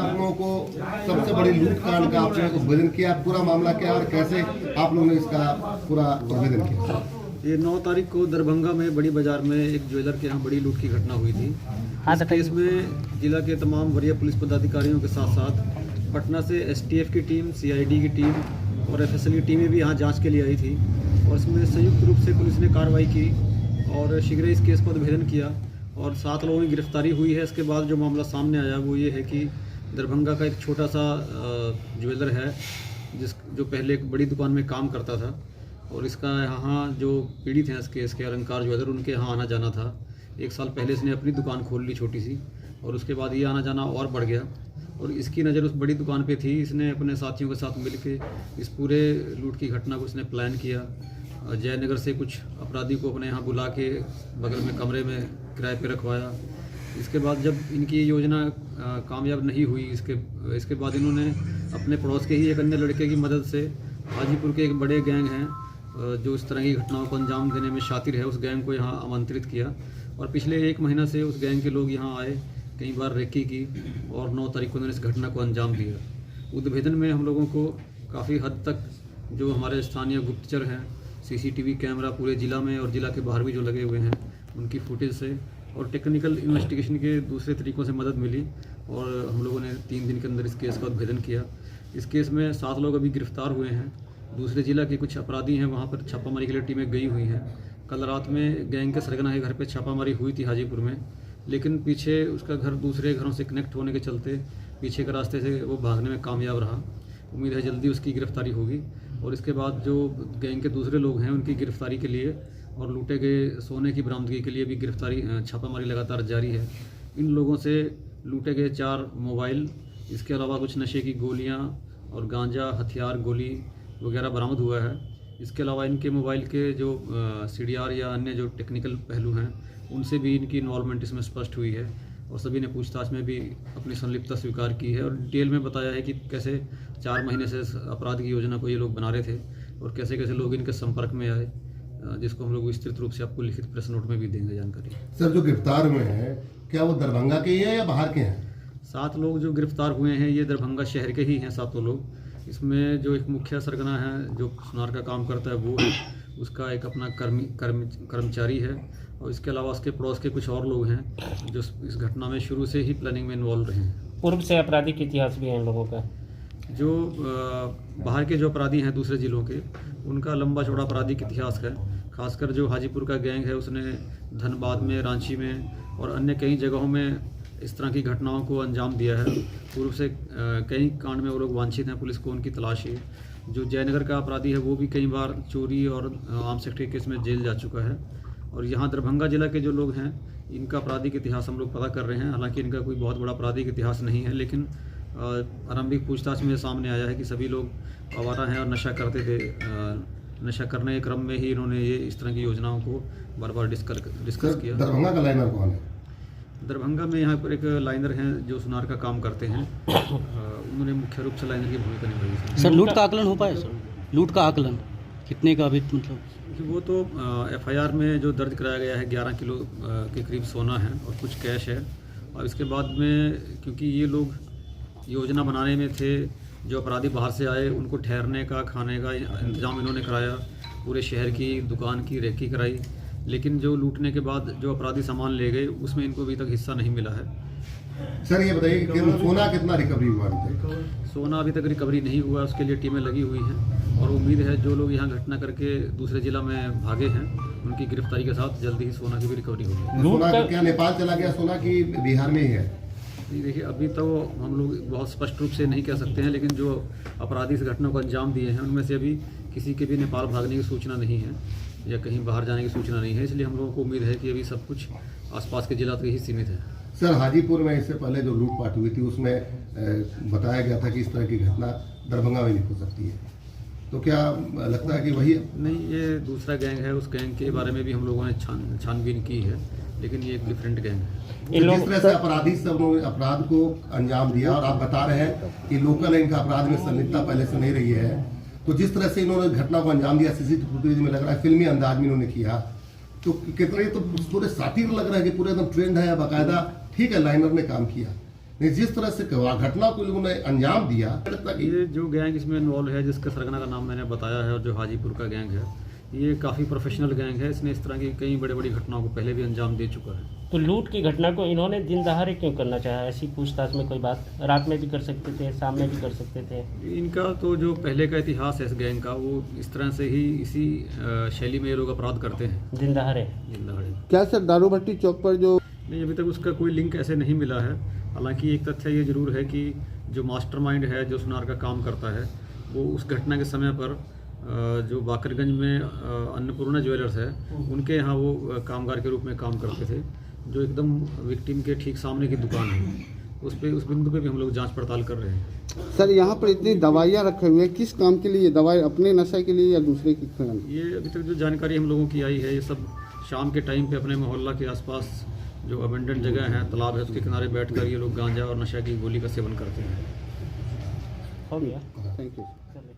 आप लोगों को सबसे बड़ी लूट कांड का आप लोगों को उद्भेदन किया, पूरा मामला क्या और कैसे आप लोगों ने इसका पूरा उद्भेदन किया? ये 9 तारीख को दरभंगा में बड़ी बाजार में एक ज्वेलर के यहाँ बड़ी लूट की घटना हुई थी। इस केस में जिला के तमाम वरीय पुलिस पदाधिकारियों के साथ साथ पटना से एसटीएफ की टीम, सीआईडी की टीम और एफएसएल की टीमें भी यहाँ जांच के लिए आई थी और इसमें संयुक्त रूप से पुलिस ने कार्रवाई की और शीघ्र इस केस पर उद्भेदन किया और 7 लोगों की गिरफ्तारी हुई है। इसके बाद जो मामला सामने आया वो ये है कि दरभंगा का एक छोटा सा ज्वेलर है जो पहले एक बड़ी दुकान में काम करता था और इसका यहाँ जो पीड़ित हैं इस केस के अलंकार ज्वेलर, उनके यहाँ आना जाना था। 1 साल पहले इसने अपनी दुकान खोल ली छोटी सी और उसके बाद ये आना जाना और बढ़ गया और इसकी नज़र उस बड़ी दुकान पे थी। इसने अपने साथियों के साथ मिलके इस पूरे लूट की घटना को इसने प्लान किया। जयनगर से कुछ अपराधी को अपने यहाँ बुला के बगल में कमरे में किराए पे रखवाया। इसके बाद जब इनकी योजना कामयाब नहीं हुई, इसके बाद इन्होंने अपने पड़ोस के ही एक अन्य लड़के की मदद से हाजीपुर के एक बड़े गैंग हैं जो इस तरह की घटनाओं को अंजाम देने में शातिर है, उस गैंग को यहाँ आमंत्रित किया और पिछले 1 महीना से उस गैंग के लोग यहाँ आए, कई बार रेकी की और 9 तारीख को उन्होंने इस घटना को अंजाम दिया। उद्भेदन में हम लोगों को काफ़ी हद तक जो हमारे स्थानीय गुप्तचर हैं, सीसीटीवी कैमरा पूरे ज़िला में और ज़िला के बाहर भी जो लगे हुए हैं उनकी फुटेज से और टेक्निकल इन्वेस्टिगेशन के दूसरे तरीक़ों से मदद मिली और हम लोगों ने 3 दिन के अंदर इस केस का उद्भेदन किया। इस केस में 7 लोग अभी गिरफ्तार हुए हैं। दूसरे ज़िला के कुछ अपराधी हैं, वहाँ पर छापामारी के लिए टीमें गई हुई हैं। कल रात में गैंग के सरगना के घर पे छापामारी हुई थी हाजीपुर में, लेकिन पीछे उसका घर दूसरे घरों से कनेक्ट होने के चलते पीछे के रास्ते से वो भागने में कामयाब रहा। उम्मीद है जल्दी उसकी गिरफ्तारी होगी और इसके बाद जो गैंग के दूसरे लोग हैं उनकी गिरफ्तारी के लिए और लूटे गए सोने की बरामदगी के लिए भी छापामारी लगातार जारी है। इन लोगों से लूटे गए 4 मोबाइल, इसके अलावा कुछ नशे की गोलियां और गांजा, हथियार, गोली वगैरह बरामद हुआ है। इसके अलावा इनके मोबाइल के जो CDR या अन्य जो टेक्निकल पहलू हैं उनसे भी इनकी इन्वॉल्वमेंट इसमें स्पष्ट हुई है और सभी ने पूछताछ में भी अपनी संलिप्तता स्वीकार की है और डिटेल में बताया है कि कैसे 4 महीने से अपराध की योजना को ये लोग बना रहे थे और कैसे कैसे लोग इनके संपर्क में आए, जिसको हम लोग विस्तृत रूप से आपको लिखित प्रेस नोट में भी देंगे जानकारी। सर, जो गिरफ्तार हुए हैं क्या वो दरभंगा के ही हैं या बाहर के हैं? 7 लोग जो गिरफ्तार हुए हैं ये दरभंगा शहर के ही हैं 7 लोग। इसमें जो एक मुख्य सरगना है जो सुनार का काम करता है वो है, उसका एक अपना कर्मचारी है और इसके अलावा उसके पड़ोस के कुछ और लोग हैं जो इस घटना में शुरू से ही प्लानिंग में इन्वॉल्व रहे हैं। पूर्व से आपराधिक इतिहास भी है इन लोगों का। जो बाहर के जो अपराधी हैं दूसरे ज़िलों के, उनका लंबा चौड़ा आपराधिक इतिहास है। खासकर जो हाजीपुर का गैंग है उसने धनबाद में, रांची में और अन्य कई जगहों में इस तरह की घटनाओं को अंजाम दिया है। पूर्व से कई कांड में वो लोग वांछित हैं, पुलिस को उनकी तलाश है। जो जयनगर का अपराधी है वो भी कई बार चोरी और आर्म्स एक्ट के केस में जेल जा चुका है और यहाँ दरभंगा जिला के जो लोग हैं इनका आपराधिक इतिहास हम लोग पता कर रहे हैं। हालांकि इनका कोई बहुत बड़ा आपराधिक इतिहास नहीं है, लेकिन आरंभिक पूछताछ में सामने आया है कि सभी लोग आवारा हैं और नशा करते थे। नशा करने के क्रम में ही इन्होंने ये इस तरह की योजनाओं को बार बार डिस्कस किया। दरभंगा का लाइनर कौन है? दरभंगा में यहाँ पर एक लाइनर हैं जो सुनार का काम करते हैं, उन्होंने मुख्य रूप से लाइनर की भूमिका निभाई। सर, लूट का आकलन हो पाया? सर, लूट का आकलन कितने का अभी मतलब? वो तो FIR में जो दर्ज कराया गया है 11 किलो के करीब सोना है और कुछ कैश है और इसके बाद में क्योंकि ये लोग योजना बनाने में थे, जो अपराधी बाहर से आए उनको ठहरने का, खाने का इंतजाम इन्होंने कराया, पूरे शहर की दुकान की रेकी कराई, लेकिन जो लूटने के बाद जो अपराधी सामान ले गए उसमें इनको अभी तक हिस्सा नहीं मिला है। सर, ये बताइए कि सोना कितना रिकवरी हुआ? सोना अभी तक रिकवरी नहीं हुआ, उसके लिए टीमें लगी हुई हैं और उम्मीद है जो लोग यहाँ घटना करके दूसरे जिला में भागे हैं उनकी गिरफ्तारी के साथ जल्दी ही सोना की भी रिकवरी होगी। सोना क्या नेपाल चला गया सोना की बिहार में ही है? देखिए, अभी तो हम लोग बहुत स्पष्ट रूप से नहीं कह सकते हैं, लेकिन जो अपराधी इस घटना को अंजाम दिए हैं उनमें से अभी किसी के भी नेपाल भागने की सूचना नहीं है या कहीं बाहर जाने की सूचना नहीं है, इसलिए हम लोगों को उम्मीद है कि अभी सब कुछ आसपास के जिला तक ही सीमित है। सर, हाजीपुर में इससे पहले जो लूटपाट हुई थी उसमें बताया गया था कि इस तरह की घटना दरभंगा में नहीं हो सकती है, तो क्या लगता है कि वही? नहीं, ये दूसरा गैंग है, उस गैंग के बारे में भी हम लोगों ने छानबीन की है, लेकिन ये एक डिफरेंट गैंग है। जिस तरह से अपराधी सब लोग अपराध को अंजाम दिया और आप बता रहे हैं कि लोकल इनका अपराध में संलिप्तता पहले से नहीं रही है, तो जिस तरह से इन्होंने घटना को अंजाम दिया, सीसीटीवी फुटेज में लग रहा है फिल्मी अंदाज में इन्होंने किया, तो कितने तो पूरे साथी लग रहा है कि पूरे एकदम ट्रेंड है, बाकायदा ठीक है लाइनर ने काम किया, नहीं, जिस तरह से घटना को लोगों ने अंजाम दिया, ये जो गैंग इसमें इन्वॉल्व है, जिसका सरगना का नाम मैंने बताया है, और जो हाजीपुर का गैंग है, ये काफ़ी प्रोफेशनल गैंग है। इसने इस तरह की कई बड़ी घटनाओं को पहले भी अंजाम दे चुका है। तो लूट की घटना को इन्होंने दिन दहाड़े क्यों करना चाहा? ऐसी पूछताछ में कोई बात रात में भी कर सकते थे, शाम में भी कर सकते थे। इनका तो जो पहले का इतिहास है इस गैंग का, वो इस तरह से ही इसी शैली में ये लोग अपराध करते हैं, दिन दहाड़े। क्या सर दारू भट्टी चौक पर जो नहीं, अभी तक उसका कोई लिंक ऐसे नहीं मिला है। हालांकि एक तथ्य ये जरूर है कि जो मास्टरमाइंड है, जो सुनार का काम करता है, वो उस घटना के समय पर जो बाकरगंज में अन्नपूर्णा ज्वेलर्स है, उनके यहाँ वो कामगार के रूप में काम करते थे, जो एकदम विक्टिम के ठीक सामने की दुकान है। उस बिंदु पे भी हम लोग जांच पड़ताल कर रहे हैं। सर यहाँ पर इतनी दवाइयाँ रखे हुए हैं, किस काम के लिए? दवाई अपने नशे के लिए या दूसरे की काम? ये अभी तक जो जानकारी हम लोगों की आई है, ये सब शाम के टाइम पे अपने मोहल्ला के आसपास जो अबेंडेंट जगह है, तालाब है, उसके किनारे बैठकर ये लोग गांजा और नशा की गोली का सेवन करते हैं। हो गया। Thank you. चलिए।